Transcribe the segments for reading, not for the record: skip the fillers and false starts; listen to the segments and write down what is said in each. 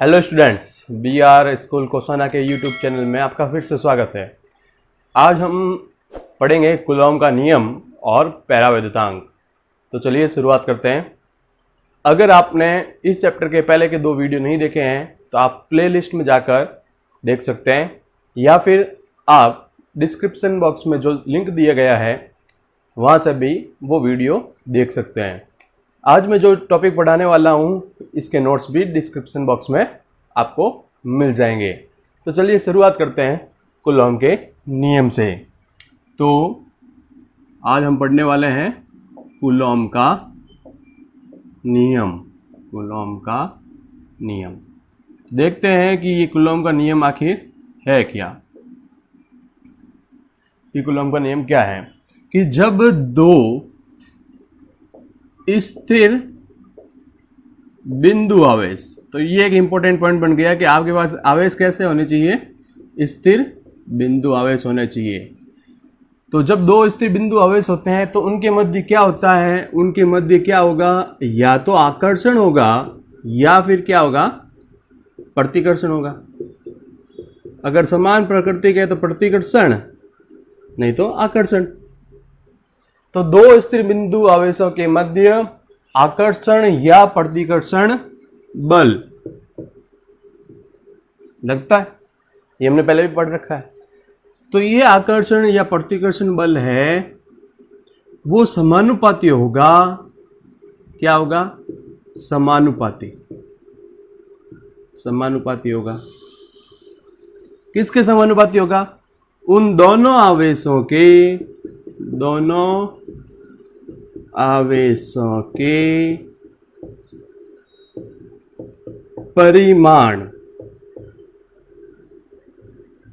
Hello students, B R school Kosana के YouTube channel में आपका फिर से स्वागत है। आज हम पढ़ेंगे कुलॉम का नियम और पैरावैद्युतांक। तो चलिए शुरुआत करते हैं। अगर आपने इस चैप्टर के पहले के 2 वीडियो नहीं देखे हैं तो आप प्लेलिस्ट में जाकर देख सकते हैं, या फिर आप डिस्क्रिप्शन बॉक्स में जो लिंक दिया गया है वहाँ से भी वो वीडियो देख सकते हैं। आज मैं जो टॉपिक पढ़ाने वाला हूँ इसके नोट्स भी डिस्क्रिप्शन बॉक्स में आपको मिल जाएंगे। तो चलिए शुरुआत करते हैं कुलॉम के नियम से। तो आज हम पढ़ने वाले हैं कुलॉम का नियम। कुलॉम का नियम देखते हैं कि ये कुलॉम का नियम आखिर है क्या। ये कुलॉम का नियम क्या है कि जब 2 स्थिर बिंदु आवेश, तो ये एक इंपॉर्टेंट पॉइंट बन गया कि आपके पास आवेश कैसे होने चाहिए, स्थिर बिंदु आवेश होने चाहिए। तो जब 2 स्थिर बिंदु आवेश होते हैं तो उनके मध्य क्या होता है, उनके मध्य क्या होगा, या तो आकर्षण होगा या फिर क्या होगा, प्रतिकर्षण होगा। अगर समान प्रकृति के तो प्रतिकर्षण, नहीं तो आकर्षण। तो 2 स्थिर बिंदु आवेशों के मध्य आकर्षण या प्रतिकर्षण बल लगता है, ये हमने पहले भी पढ़ रखा है। तो ये आकर्षण या प्रतिकर्षण बल है वो समानुपाती होगा। क्या होगा? समानुपाती। समानुपाती होगा। किसके समानुपाती होगा? उन दोनों आवेशों के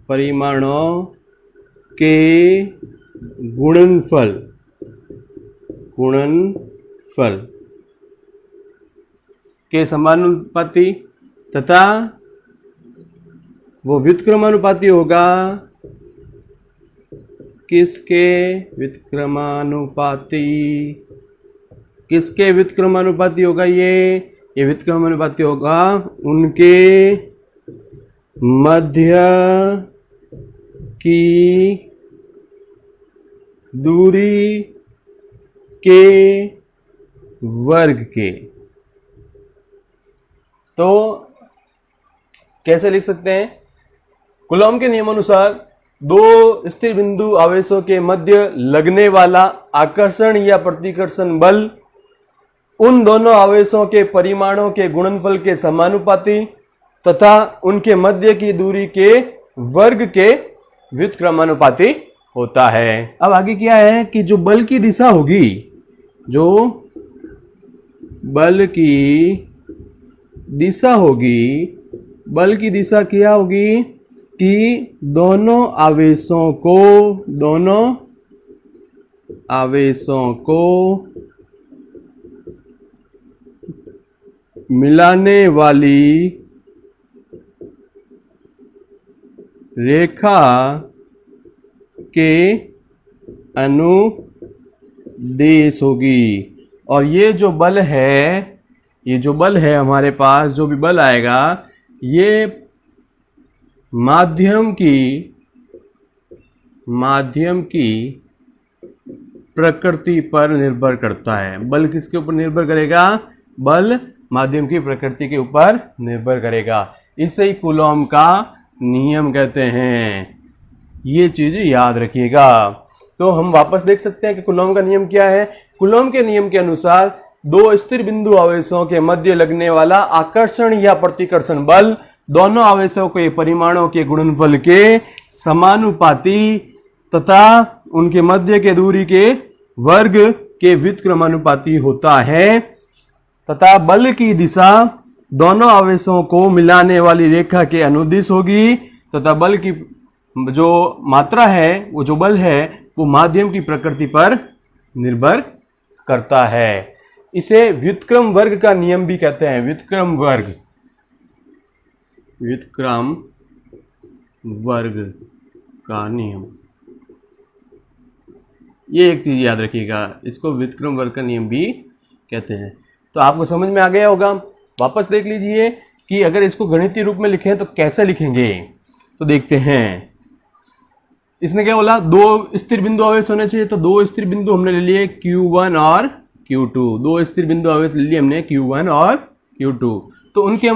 परिमाणों के गुणनफल के समानुपाती, तथा वो व्युत्क्रमानुपाती होगा। किसके व्युत्क्रमानुपाती? किसके व्युत्क्रमानुपाती होगा? ये व्युत्क्रमानुपाती होगा उनके मध्य की दूरी के वर्ग के। तो कैसे लिख सकते हैं? कुलॉम के नियमानुसार 2 स्थिर बिंदु आवेशों के मध्य लगने वाला आकर्षण या प्रतिकर्षण बल उन दोनों आवेशों के परिमाणों के गुणनफल के समानुपाती तथा उनके मध्य की दूरी के वर्ग के व्युत्क्रमानुपाती होता है। अब आगे क्या है कि जो बल की दिशा होगी, जो बल की दिशा होगी, बल की दिशा क्या होगी कि दोनों आवेशों को मिलाने वाली रेखा के अनुदेश होगी। और ये जो बल है हमारे पास, जो भी बल आएगा, ये माध्यम की प्रकृति पर निर्भर करता है। बल किसके ऊपर निर्भर करेगा? बल माध्यम की प्रकृति के ऊपर निर्भर करेगा। इसे ही कुलॉम का नियम कहते हैं। ये चीज याद रखिएगा। तो हम वापस देख सकते हैं कि कुलॉम का नियम क्या है। कुलॉम के नियम के अनुसार 2 स्थिर बिंदु आवेशों के मध्य लगने वाला आकर्षण या प्रतिकर्षण बल दोनों आवेशों के परिमाणों के गुणनफल के समानुपाती तथा उनके मध्य के दूरी के वर्ग के व्युत्क्रमानुपाती होता है, तथा बल की दिशा दोनों आवेशों को मिलाने वाली रेखा के अनुदिश होगी, तथा बल की जो मात्रा है, वो जो बल है, वो माध्यम की प्रकृति पर निर्भर करता है। इसे व्युत्क्रम वर्ग का नियम भी कहते हैं। व्युत्क्रम वर्ग का नियम, ये एक चीज याद रखिएगा, इसको व्युत्क्रम वर्ग का नियम भी कहते हैं। तो आपको समझ में आ गया होगा। वापस देख लीजिए कि अगर इसको गणितीय रूप में लिखें तो कैसे लिखेंगे, तो देखते हैं। इसने क्या बोला, दो स्थिर बिंदु आवेश होने चाहिए, तो दो स्थिर बिंदु हमने ले लिए Q1 और Q2, दो स्थिर बिंदु आवेश ले लिए हमने Q1 और Q2। तो उनके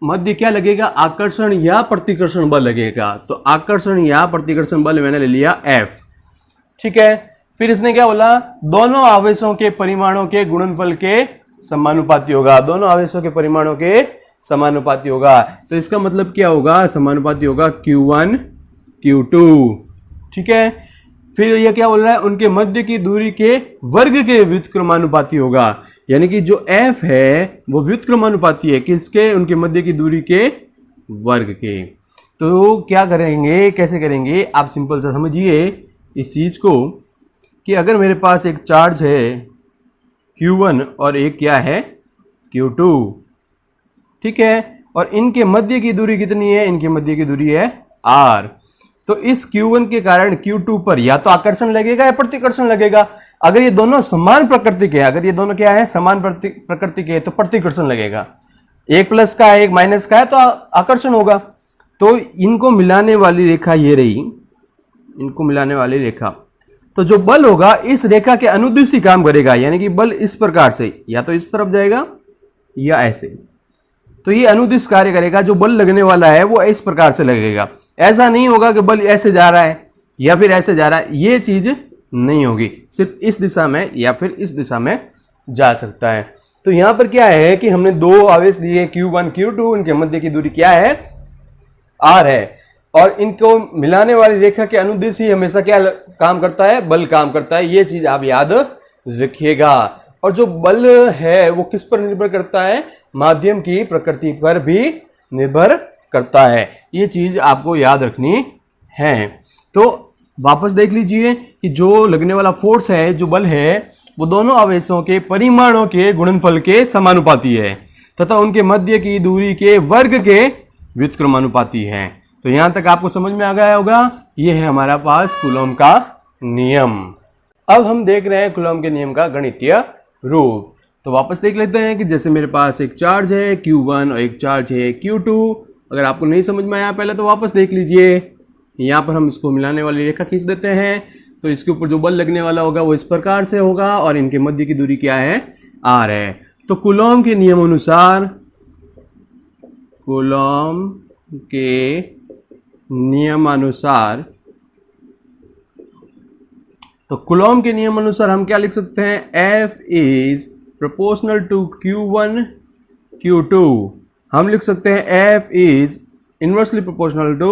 मध्य क्या लगेगा, आकर्षण या प्रतिकर्षण बल लगेगा। तो आकर्षण या प्रतिकर्षण बल मैंने ले लिया F, ठीक है। फिर इसने क्या बोला, दोनों आवेशों के परिमाणों के गुणनफल के समानुपाती होगा, दोनों आवेशों के परिमाणों के समानुपाती होगा। तो इसका मतलब क्या होगा, समानुपाती होगा Q1 Q2, ठीक है। फिर ये क्या बोल रहा है, उनके मध्य की दूरी के वर्ग के व्युत्क्रमानुपाती होगा, यानी कि जो F है वो व्युत्क्रमानुपाती है किसके, उनके मध्य की दूरी के वर्ग के। तो क्या करेंगे, कैसे करेंगे, आप सिंपल सा समझिए इस चीज को कि अगर मेरे पास एक चार्ज है Q1 और एक क्या है Q2, ठीक है, और इनके मध्य की दूरी कितनी है, इनके मध्य की दूरी है R। तो इस Q1 के कारण Q2 पर या तो आकर्षण लगेगा या प्रतिकर्षण लगेगा। अगर ये दोनों समान प्रकृति के, अगर ये दोनों क्या है, समान प्रकृति के, तो प्रतिकर्षण लगेगा। एक प्लस का है, एक माइनस का है, तो आकर्षण होगा। तो इनको मिलाने वाली रेखा ये रही, इनको मिलाने वाली रेखा, तो जो बल होगा इस रेखा के अनुदिश ही काम करेगा, यानी कि बल इस प्रकार से या तो इस तरफ जाएगा या ऐसे, तो ये अनुदिश कार्य करेगा। जो बल लगने वाला है वो इस प्रकार से लगेगा, ऐसा नहीं होगा कि बल ऐसे जा रहा है या फिर ऐसे जा रहा है, ये चीज नहीं होगी, सिर्फ इस दिशा में या फिर इस दिशा में जा सकता है। तो यहां पर क्या है कि हमने दो आवेश लिए Q1 Q2, इनके मध्य की दूरी क्या है, R है, और इनको मिलाने वाली रेखा के अनुदिश ही हमेशा क्या काम करता है, बल काम करता है। ये चीज आप याद रखिएगा। और जो बल है वो किस पर निर्भर करता है, माध्यम की प्रकृति पर भी निर्भर करता है। ये चीज आपको याद रखनी है। तो वापस देख लीजिए कि जो लगने वाला फोर्स है, जो बल है, वो दोनों आवेशों के परिमाणों के गुणनफल के समानुपाती है तथा उनके मध्य की दूरी के वर्ग के व्युत्क्रमानुपाती है। तो यहां तक आपको समझ में आ गया होगा। ये है हमारा पास कूलॉम का नियम। अब हम देख रहे हैं कूलॉम के नियम का गणितीय रूप। तो वापस देख लेते हैं कि जैसे मेरे पास एक चार्ज है Q1 और एक चार्ज है Q2। अगर आपको नहीं समझ में आया पहले तो वापस देख लीजिए। यहाँ पर हम इसको मिलाने वाली रेखा खींच देते हैं, तो इसके ऊपर जो बल लगने वाला होगा वो इस प्रकार से होगा और इनके मध्य की दूरी क्या है, R है। तो कूलॉम के नियम अनुसार, कूलॉम के नियमानुसार, तो कूलॉम के नियम अनुसार हम क्या लिख सकते हैं, F is proportional to Q1 Q2। हम लिख सकते हैं F is inversely proportional to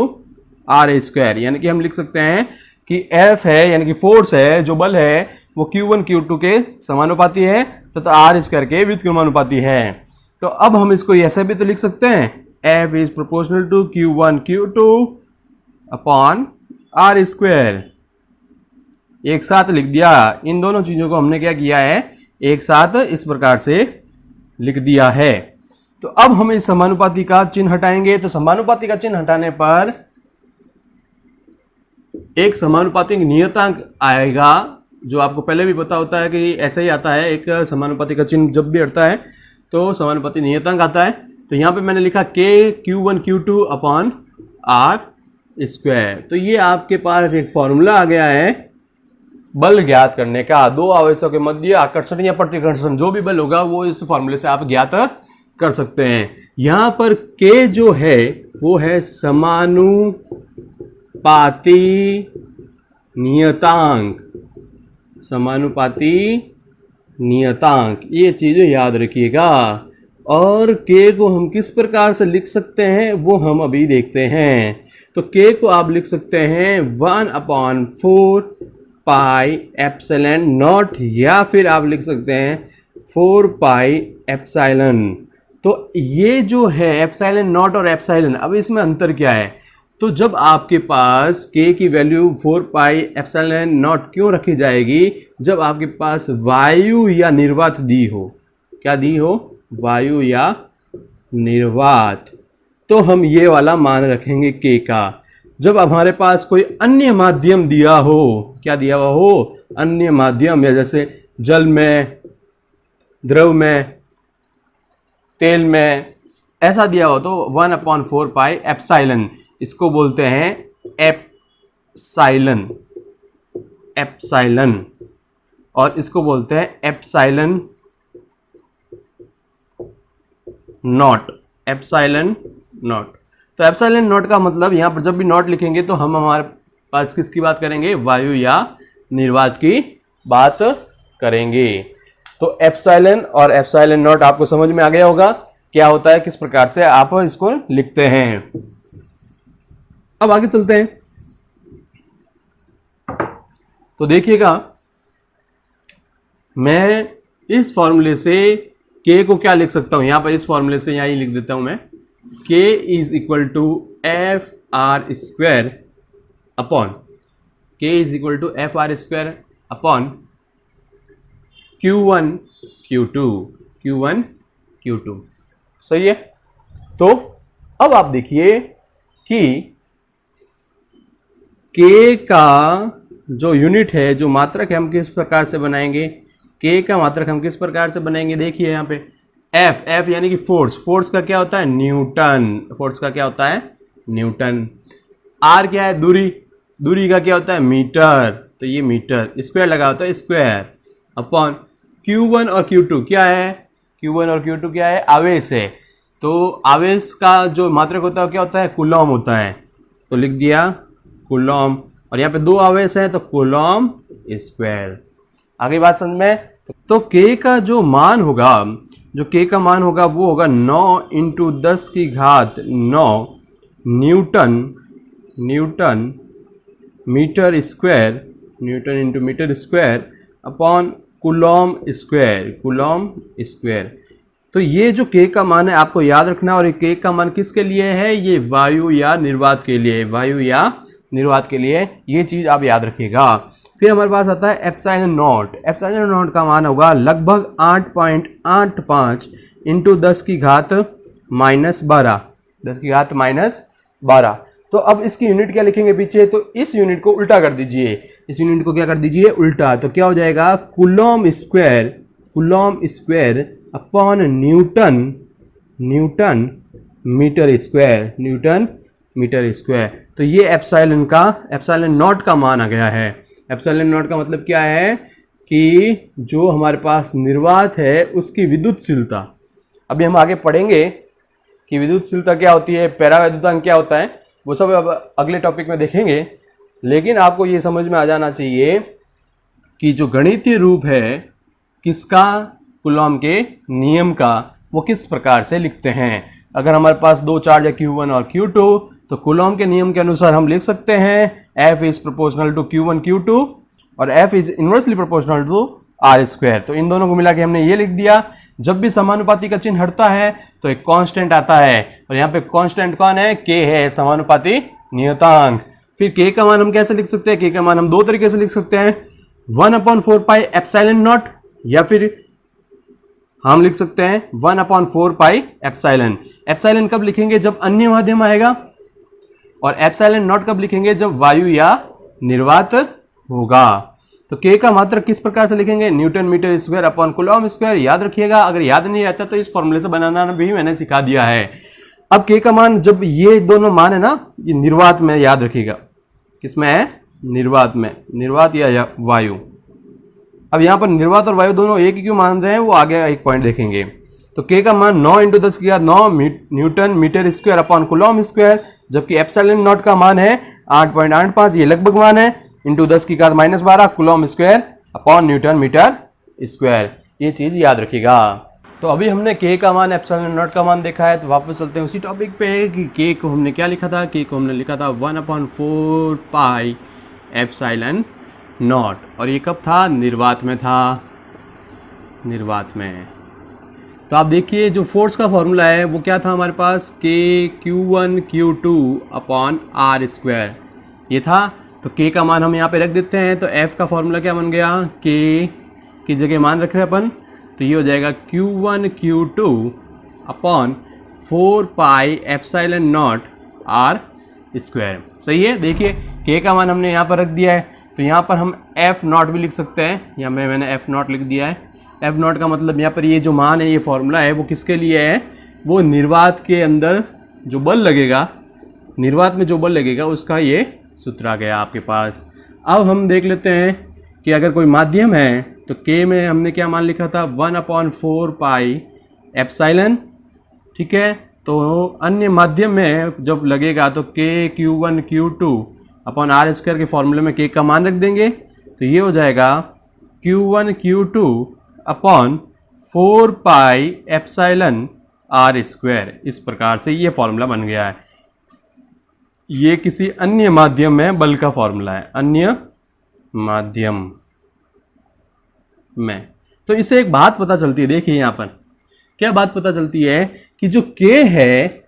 R square, यानी कि हम लिख सकते हैं कि F है यानी कि फोर्स है, जो बल है वो Q1 Q2 के समानुपाती है तथा R स्क्वायर के व्युत्क्रमानुपाती है। तो अब हम इसको ऐसे भी तो लिख सकते हैं, F is proportional to Q1 Q2 upon R square. एक साथ लिख दिया। इन दोनों चीजों को हमने क्या किया है, एक साथ इस प्रकार से लिख दिया है। तो अब हम इस समानुपाती का चिन्ह हटाएंगे। तो समानुपाती का चिन्ह हटाने पर एक समानुपाती नियतांक आएगा, जो आपको पहले भी पता होता है कि ऐसा ही आता है। एक समानुपाती का चिन्ह जब भी हटता है तो समानुपाती नियतांक आता है। तो यहां पे मैंने लिखा K Q1 Q2 upon R square. तो ये आपके पास एक फॉर्मूला आ गया है बल ज्ञात करने का। दो आवेशों के मध्य आकर्षण या प्रतिकर्षण जो भी बल होगा वो इस फॉर्मूले से आप ज्ञात कर सकते हैं। यहां पर K जो है वो है समानुपाती नियतांक, समानुपाती नियतांक, ये चीजें याद रखिएगा। और K को हम किस प्रकार से लिख सकते हैं वो हम अभी देखते हैं। तो K को आप लिख सकते हैं 1/4 पाई एप्सिलॉन नॉट, या फिर आप लिख सकते हैं 4 पाई एप्सिलॉन। तो ये जो है एप्सिलॉन नॉट और एप्सिलॉन, अब इसमें अंतर क्या है, तो जब आपके पास K की वैल्यू 4 पाई एप्सिलॉन नॉट क्यों रखी जाएगी, जब आपके पास वायु या निर्वात दी हो, क्या दी हो, वायु या निर्वात, तो हम ये वाला मान रखेंगे K का। जब हमारे पास कोई अन्य माध्यम दिया हो, क्या दिया हुआ हो, अन्य माध्यम, या जैसे जल में, द्रव में, तेल में, ऐसा दिया हो तो 1/4 पाई एप्साइलन, इसको बोलते हैं एप्साइलन, एप्साइलन, और इसको बोलते हैं एप्साइलन नॉट, एप्साइलन नॉट। तो एप्साइलन नॉट का मतलब यहाँ पर जब भी नॉट लिखेंगे तो हम हमारे पास किसकी बात करेंगे, वायु या निर्वात की बात करेंगे। तो एप्साइलन और एप्साइलन नॉट आपको समझ में आ गया होगा क्या होता है, किस प्रकार से आप इसको लिखते हैं। अब आगे चलते हैं। तो देखिएगा, मैं इस फॉर्मूले से k को क्या लिख सकता हूं, यहां पर इस फॉर्मूले से यहां ही लिख देता हूं मैं, k is equal to F R square upon, k is equal to F R square upon Q1 Q2, Q1 Q2। सही है। तो अब आप देखिए कि k का जो यूनिट है, जो मात्रक है, हम किस प्रकार से बनाएंगे, k का मात्रक हम किस प्रकार से बनाएंगे। देखिए यहाँ पे F, F यानी कि फोर्स, फोर्स का क्या होता है, न्यूटन, फोर्स का क्या होता है, न्यूटन। R क्या है, दूरी, दूरी का क्या होता है, मीटर, तो ये मीटर, स्क्वायर लगा होता है स्क्वायर, अपॉन Q1 और Q2 क्या है, Q1 और Q2 क्या है, आवेश है। तो आवेश का जो मात्रक होता है क्या होता है, कूलॉम होता है, तो लिख दिया कूलॉम, और यहाँ पे दो आवेश है तो कूलॉम स्क्वायर। आगे बात समझ में। तो k का जो मान होगा, जो k का मान होगा वो होगा 9 × 10⁻9 newton, newton metre square, newton into metre square upon coulomb square, coulomb square. तो ये जो k का मान है आपको याद रखना, और ये k का मान किसके लिए है, ये वायु या निर्वात के लिए, वायु या निर्वात के लिए, ये चीज़ आप याद रखिएगा। फिर हमारे पास आता है एप्साइलन नॉट। एप्साइलन नॉट का मान होगा लगभग 8.85 × 10⁻12, 10⁻12। तो अब इसकी यूनिट क्या लिखेंगे पीछे, तो इस यूनिट को उल्टा कर दीजिए, इस यूनिट को क्या कर दीजिए, उल्टा। तो क्या हो जाएगा, coulomb square, coulomb square upon newton, newton metre square, newton metre square. तो ये एप्साइलन का, एप्साइलन नॉट का मान आ गया है। एप्साइलन नॉट का मतलब क्या है कि जो हमारे पास निर्वात है उसकी विद्युतशीलता, अभी हम आगे पढ़ेंगे कि विद्युतशीलता क्या होती है, पैरावैद्युतांक क्या होता है, वो सब अब अगले टॉपिक में देखेंगे। लेकिन आपको ये समझ में आ जाना चाहिए कि जो गणितीय रूप है किसका, कूलॉम के नियम का, वो किस प्रकार से लिखते हैं। अगर हमारे पास दो चार्ज है Q1 और Q2, तो कूलॉम के नियम के अनुसार हम लिख सकते हैं F is proportional to Q1 Q2 और F is inversely proportional to R square. तो इन दोनों को मिला के हमने ये लिख दिया। जब भी समानुपाती का चिन्ह हटता है तो एक कांस्टेंट आता है, और यहाँ पे कांस्टेंट कौन है, K है, समानुपाती नियतांक। फिर K का मान हम कैसे लिख सकते हैं, K का मान हम दो तरीके से लिख सकते हैं, 1/4 पाई एप्सिलॉन नॉट, या फिर हम लिख सकते हैं 1/4 पाई एप्सिलॉन। एप्सिलॉन कब लिखेंगे, जब अन्य माध्यम आएगा, और एप्सिलॉन नॉट कब लिखेंगे, जब वायु या निर्वात होगा। तो K का मात्रक किस प्रकार से लिखेंगे, newton metre square upon coulomb square. याद रखिएगा, अगर याद नहीं आता तो इस फॉर्मूले से बनाना भी मैंने सिखा दिया है। अब K का मान, जब ये दोनों मान है ना, ये निर्वात में, याद रखिएगा किसमें है, निर्वात में, निर्वात या वायु। अब यहाँ पर निर्वात और वायु दोनों एक ही क्यों मान रहे हैं, वो आगे एक पॉइंट देखेंगे। तो K का मान 9 × 10⁻9 newton metre square upon coulomb square, जबकि एप्सिलॉन नॉट का मान है 8.85, ये लगभग मान है, into 10⁻12 coulomb square upon newton metre square. ये चीज याद रखिएगा। तो अभी हमने K का मान, एप्सिलॉन नॉट का मान देखा है, तो वापस चलते हैं उसी टॉपिक पे कि K को हमने क्या लिखा था। K को हमने लिखा था 1/4 पाई एप्सिलॉन नॉट, और ये कब था, निर्वात में था, निर्वात में। तो आप देखिए जो फोर्स का फॉर्मूला है वो क्या था हमारे पास, K Q1 Q2 upon R square, ये था। तो K का मान हम यहाँ पे रख देते हैं। तो F का फॉर्मूला क्या बन गया, K की जगह मान रख रहे हैं अपन, तो ये हो जाएगा Q1 Q2 upon 4 pi epsilon not R square. सही है। देखिए K का मान हमने यहाँ पर रख दिया है, तो यहाँ पर हम F नॉट भी लिख सकते हैं, यहाँ मैंने F नॉट लिख दिया है। F नॉट का मतलब यहाँ पर ये जो मान है, ये फॉर्मूला है, वो किसके लिए है, वो निर्वात के अंदर जो बल लगेगा, निर्वात में जो बल लगेगा उसका ये सूत्र आ गया आपके पास। अब हम देख लेते हैं कि अगर कोई माध्यम है तो K में हमने क्या मान लिखा था, 1/4 पाई एप्सिलॉन, ठीक है। तो अन्य माध्यम में जब लगेगा तो K Q1 Q2 upon R square के फॉर्मूले में K का मान रख देंगे, तो ये हो जाएगा Q1 Q2 upon 4 pi epsilon R square. इस प्रकार से ये फॉर्मूला बन गया है। ये किसी अन्य माध्यम में बल का फॉर्मूला है, अन्य माध्यम में। तो इससे एक बात पता चलती है, देखिए यहाँ पर क्या बात पता चलती है कि जो K है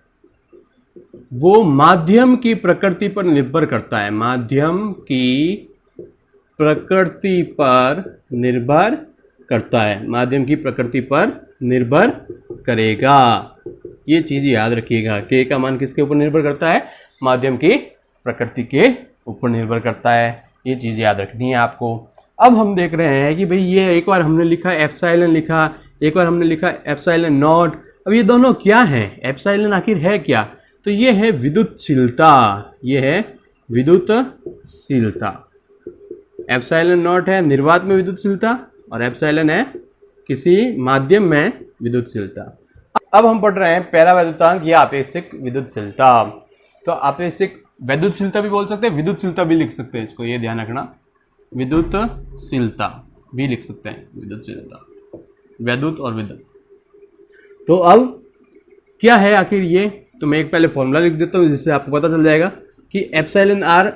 वो माध्यम की प्रकृति पर निर्भर करता है, माध्यम की प्रकृति पर निर्भर करता है, माध्यम की प्रकृति पर निर्भर करेगा। ये चीज याद रखिएगा, K का मान किसके ऊपर निर्भर करता है, माध्यम की प्रकृति के ऊपर निर्भर करता है। ये चीज याद रखनी है आपको। अब हम देख रहे हैं कि भाई ये एक बार हमने लिखा एप्सिलॉन लिखा, एक बार हमने लिखा एप्सिलॉन नॉट। अब ये दोनों क्या हैं, एप्सिलॉन आखिर है क्या, तो ये है विद्युतशीलता, ये है विद्युतशीलता। एप्सिलॉन नॉट है निर्वात में विद्युतशीलता और एप्सिलॉन है किसी माध्यम में विद्युतशीलता। अब हम पढ़ रहे हैं पैरावैद्युतांक या आपेक्षिक विद्युतशीलता। तो आपेक्षिक वैद्युतशीलता भी बोल सकते हैं, विद्युतशीलता भी लिख सकते हैं, इसको ये ध्यान रखना, विद्युतशीलता भी लिख सकते हैं, विद्युतशीलता, वैद्युत और विद्युत। तो अब क्या है आखिर ये, तो मैं एक पहले फॉर्मूला लिख देता हूँ जिससे आपको पता चल जाएगा कि एप्सिलॉन आर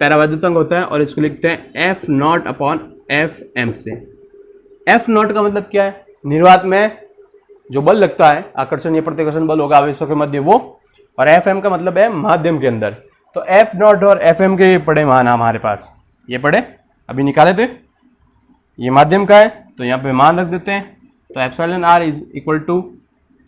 पैरावैद्युतांक होता है और इसको लिखते हैं F naught upon F M से। एफ नॉट का मतलब क्या है, निर्वात में जो बल लगता है, आकर्षण या प्रतिकर्षण बल होगा आवेशों के मध्य वो, और एफ एम का मतलब है माध्यम के अंदर। तो एफ नॉट और एफ एम के पड़े मान हमारे पास, ये पड़े अभी निकाले थे, ये माध्यम का है तो यहाँ पे मान रख देते हैं। तो epsilon R is equal to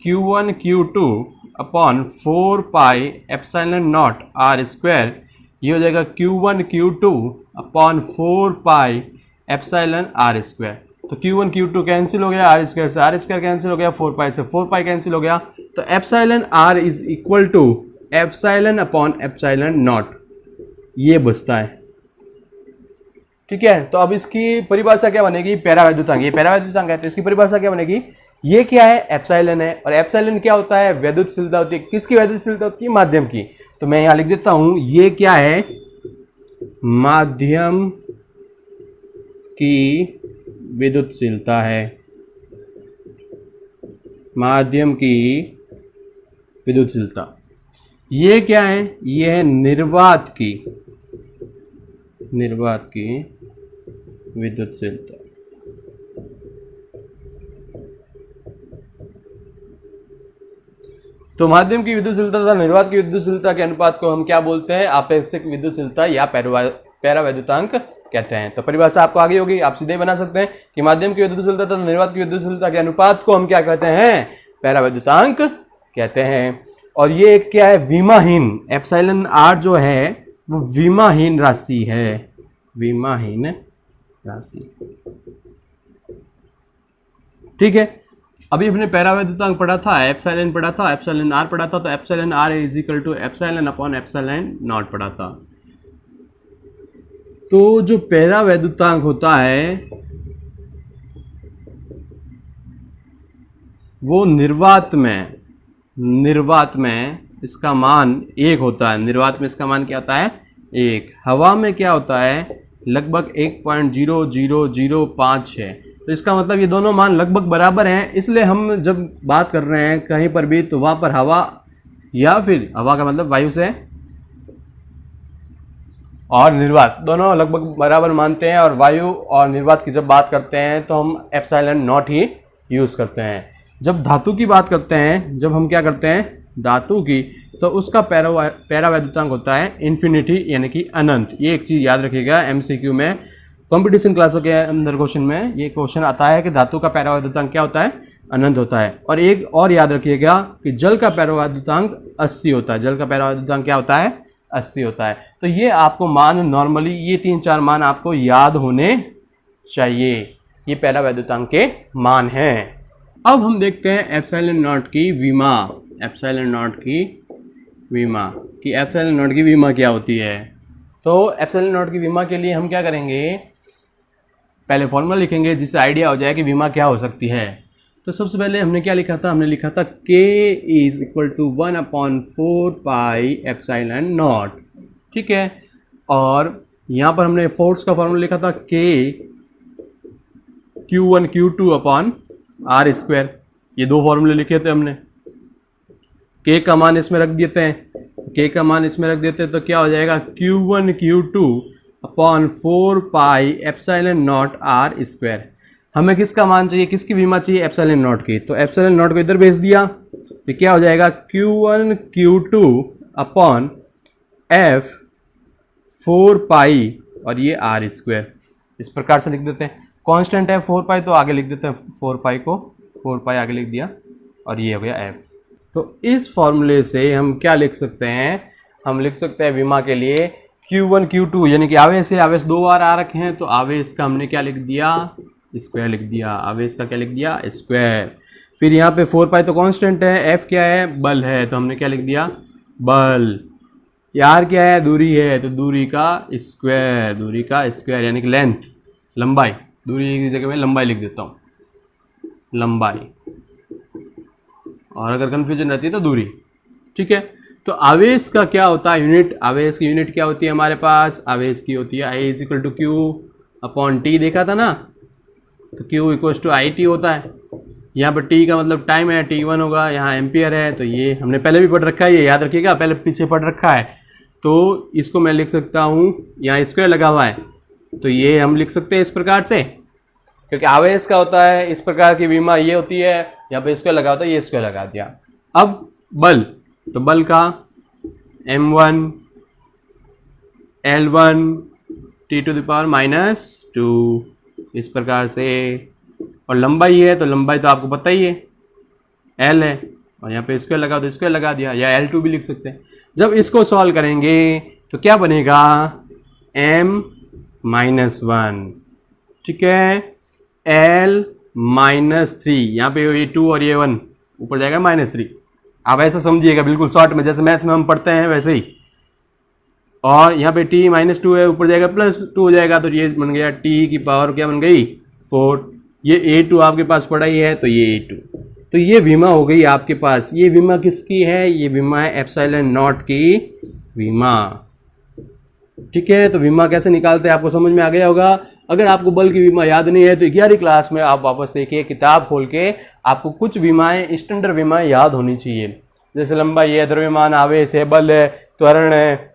Q1 Q2 upon 4 pi epsilon naught R square, ये हो जाएगा Q1 Q2 upon 4 pi epsilon R square. तो Q1 Q2 कैंसिल हो गया, आर स्क्वायर से आर स्क्वायर कैंसिल हो गया, 4 पाई से 4 पाई कैंसिल हो गया। तो epsilon R is equal to epsilon upon epsilon naught, ये बचता है, ठीक है। तो अब इसकी परिभाषा क्या बनेगी, पैरावैद्युतांक, ये पैरावैद्युतांक है तो इसकी परिभाषा क्या बनेगी, ये क्या है, एप्सिलॉन है, और एप्सिलॉन क्या होता है, वैद्युतशीलता होती है। किसकी वैद्युतशीलता होती है, माध्यम की। तो मैं यहां लिख देता हूं, ये क्या है, माध्यम की विद्युतशीलता है, माध्यम की विद्युतशीलता। ये क्या है, ये है निर्वात की विद्युतशीलता। तो माध्यम की विद्युतशीलता तथा निर्वात की विद्युतशीलता के अनुपात को हम क्या बोलते हैं, आपेक्षिक विद्युतशीलता या पैरावैद्युतांक कहते हैं। तो परिभाषा आपको आगे होगी, आप सीधे बना सकते हैं कि माध्यम की विद्युतशीलता तथा निर्वात की विद्युतशीलता के अनुपात को हम क्या कहते हैं, पैरावैद्युतांक कहते हैं। और ये एक क्या है, विमाहीन, एप्सिलॉन आर जो है वो विमाहीन राशि है, विमाहीन राशि, ठीक है। अभी हमने पैरावैद्युतांक पढ़ा था, एप्सिलॉन पढ़ा था, एप्सिलॉन आर पढ़ा था, तो epsilon R is equal to epsilon upon epsilon naught पढ़ा था। तो जो पैरावैद्युतांक होता है वो निर्वात में इसका मान 1 होता है, निर्वात में इसका मान क्या होता है, 1। हवा में क्या होता है, लगभग 1.0005 है। तो इसका मतलब ये दोनों मान लगभग बराबर हैं, इसलिए हम जब बात कर रहे हैं कहीं पर भी तो वहाँ पर हवा या फिर हवा का मतलब वायु से और निर्वात दोनों लगभग बराबर मानते हैं, और वायु और निर्वात की जब बात करते हैं तो हम एप्सिलॉन नॉट ही यूज़ करते हैं। जब धातु की बात करते हैं, जब हम क्या करते हैं धातु की, तो उसका पैरावैद्युतांक होता है इन्फिनिटी यानी कि अनंत। ये एक चीज़ याद रखिएगा, एमसीक्यू में कंपटीशन क्लासों के अंदर क्वेश्चन में ये क्वेश्चन आता है कि धातु का पैरावैद्युतांक क्या होता है, अनंत होता है। और एक और याद रखिएगा कि जल का पैरावैद्युतांक 80 होता है, जल का पैरावैद्युतांक क्या होता है, 80 होता है। तो ये आपको मान नॉर्मली ये 3-4 मान आपको याद होने चाहिए, ये पैरावैद्युतांक के मान हैं। अब हम देखते हैं एप्सिलॉन नॉट की विमा, एप्सिलॉन नॉट की विमा कि एप्सिलॉन नॉट की विमा क्या होती है। तो एप्सिलॉन नॉट की विमा के लिए हम क्या करेंगे, पहले फॉर्मूला लिखेंगे जिससे आइडिया हो जाए कि विमा क्या हो सकती है। तो सबसे पहले हमने क्या लिखा था, हमने लिखा था K is equal to 1/4 pi epsilon naught, ठीक है। और यहाँ पर हमने फोर्स का फॉर्मूला लिखा था K Q1 Q2 upon are square, ये दो फॉर्मूले लिखे थे हमने। K का मान इसमें रख देते हैं, K का मान इसमें रख देते हैं तो क्या हो जाएगा Q1 Q2 upon 4 pi epsilon naught R square. हमें किसका मान चाहिए, किसकी विमा चाहिए, एप्सिलॉन नॉट की। तो एप्सिलॉन नॉट को इधर भेज दिया तो क्या हो जाएगा Q1 Q2 अपॉन F 4 पाई और ये आर स्क्वायर, इस प्रकार से लिख देते हैं। कांस्टेंट है 4 पाई तो आगे लिख देते हैं 4 पाई को, 4 पाई आगे लिख दिया और ये हो गया F। तो इस फॉर्मूले से हम क्या लिख सकते हैं, हम लिख सकते हैं विमा के लिए Q1 Q2 यानी कि आवेश से आवेश दो बार आ रखे हैं तो आवेश का हमने क्या लिख दिया, स्क्वायर लिख दिया, आवेश का क्या लिख दिया, स्क्वायर। फिर यहाँ पे 4 पाई तो कांस्टेंट है, F क्या है, बल है तो हमने क्या लिख दिया, बल। यार क्या है, दूरी है तो दूरी का स्क्वायर, दूरी का स्क्वायर यानी कि लेंथ, लंबाई, दूरी की जगह में लंबाई लिख देता हूँ, लंबाई। और अगर कन्फ्यूजन रहती है तो दूरी, ठीक है। तो आवेश का क्या होता है यूनिट, आवेश की यूनिट क्या होती है हमारे पास, आवेश की होती है I is equal to Q upon T, देखा था ना। तो Q equal to I T होता है। यहाँ पर टी का मतलब टाइम है, T1 होगा, यहाँ एम्पियर है तो ये हमने पहले भी पढ़ रखा है, ये याद रखिएगा, पहले पीछे पढ़ रखा है। तो इसको मैं लिख सकता हूँ, यहाँ स्क्वायर लगा हुआ है तो ये हम लिख सकते हैं इस प्रकार से, क्योंकि आवेश का होता है इस प्रकार की विमा ये होती है, यहाँ पे स्क्वायर लगा होता है, ये स्क्वायर लगा दिया। अब बल, तो बल का M1 L1 T⁻⁻², इस प्रकार से। और लंबाई है तो लंबाई तो आपको पता ही है L है, और यहाँ पे स्क्वायर लगा तो स्क्वायर लगा दिया, या L2 भी लिख सकते हैं। जब इसको सॉल्व करेंगे तो क्या बनेगा M-1, ठीक है, L-3, यहाँ पे ये 2 और ये 1 ऊपर जाएगा -3। आप ऐसा समझिएगा बिल्कुल शॉर्ट में, जैसे मैथ्स में हम पढ़ते हैं वैसे ही। और यहाँ पे T-2 है, ऊपर जाएगा +2 हो जाएगा तो ये बन गया T की पावर क्या बन गई 4। ये A2 आपके पास पड़ा ही है तो ये A2, तो ये विमा हो गई आपके पास। ये विमा किसकी है, ये विमा है एप्सिलॉन नॉट की विमा, ठीक है। तो विमा कैसे निकालते हैं आपको समझ में आ गया होगा। अगर आपको बल की विमा याद नहीं है तो 11वीं क्लास में आप वापस देखिए किताब खोल के, आपको कुछ विमाएं, स्टैंडर्ड विमाएं याद होनी चाहिए, जैसे लंबाई है, द्रव्यमान, आवेश है, बल है, त्वरण है,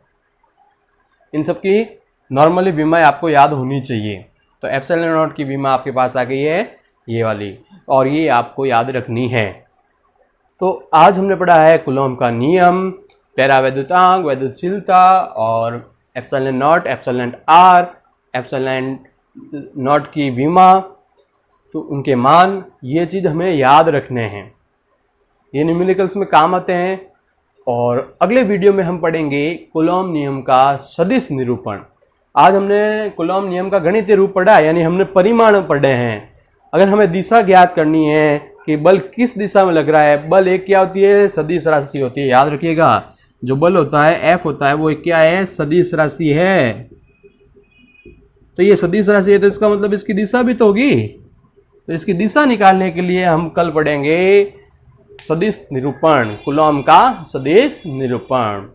इन सब की नॉर्मली विमाएं आपको याद होनी चाहिए। तो एप्सिलॉन नॉट की विमा आपके पास आ गई है ये वाली, और ये आपको याद रखनी है। तो आज हमने पढ़ा है कूलॉम का नियम, पैरावैद्युतांक, वैद्युतशीलता और epsilon naught, epsilon R, epsilon naught की विमा, तो उनके मान, ये चीज़ हमें याद रखने हैं, ये न्यूमेरिकल्स में काम आते हैं। और अगले वीडियो में हम पढ़ेंगे कूलॉम नियम का सदिश निरूपण। आज हमने कूलॉम नियम का गणितीय रूप पढ़ा, यानी हमने परिमाण पढ़े हैं। अगर हमें दिशा ज्ञात करनी है कि बल किस दिशा में लग रहा है, बल एक क्या होती है, सदिश राशि होती है, याद रखिएगा। जो बल होता है F होता है वो क्या है, सदिश राशि है। तो ये सदिश राशि है तो इसका मतलब इसकी दिशा भी तो होगी, तो इसकी दिशा निकालने के लिए हम कल पढ़ेंगे सदिश निरूपण, कूलॉम का सदिश निरूपण।